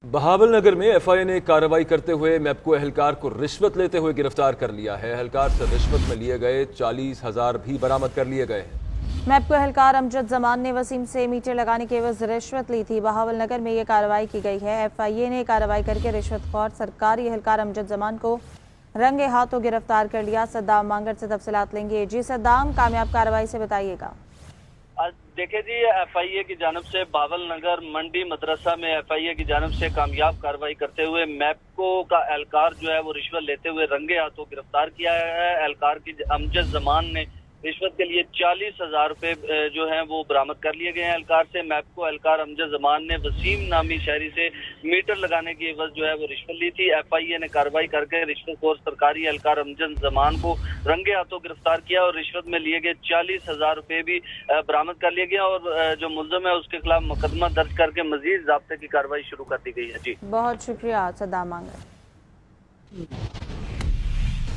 बहावलनगर में एफआईए ने कार्रवाई करते हुए मैप्को एहलकार को रिश्वत लेते हुए गिरफ्तार कर लिया है। एहलकार से रिश्वत में लिए गए 40,000 भी बरामद कर लिए गए हैं। मैप्को एहलकार अमजद जमान ने वसीम से मीटर लगाने के एवज रिश्वत ली थी। बहावलनगर में ये कार्रवाई की गई है। एफआईए ने कार्रवाई करके रिश्वतखोर सरकारी एहलकार अमजद जमान को रंगे हाथों गिरफ्तार कर लिया। सद्दाम मांगड़ से तफसीलात लेंगे। जी सद्दाम, कामयाब कार्रवाई से बताइएगा। देखिए जी, एफआईए की जानब से बहावलनगर मंडी मदरसा में एफआईए की जानब से कामयाब कार्रवाई करते हुए मैप्को का एहलकार जो है वो रिश्वत लेते हुए रंगे हाथों गिरफ्तार किया है। एहलकार की अमजद जमान ने रिश्वत के लिए 40,000 रुपए जो है वो बरामद कर लिए गए हैं एहलकार से। मैप्को एहलकार अमजद जमान ने वसीम नामी शहरी से मीटर लगाने की एवज जो है वो रिश्वत ली थी। एफआईए ने कार्रवाई करके रिश्वतखोर सरकारी एहलकार अमजद जमान को रंगे हाथों गिरफ्तार किया और रिश्वत में लिए गए 40,000 रुपए भी बरामद कर लिए गए और जो मुल्ज़िम है उसके खिलाफ मुकदमा दर्ज करके मजीद ज़ाब्ते की कार्रवाई शुरू कर दी गई है। जी बहुत शुक्रिया सद्दाम मांगड़।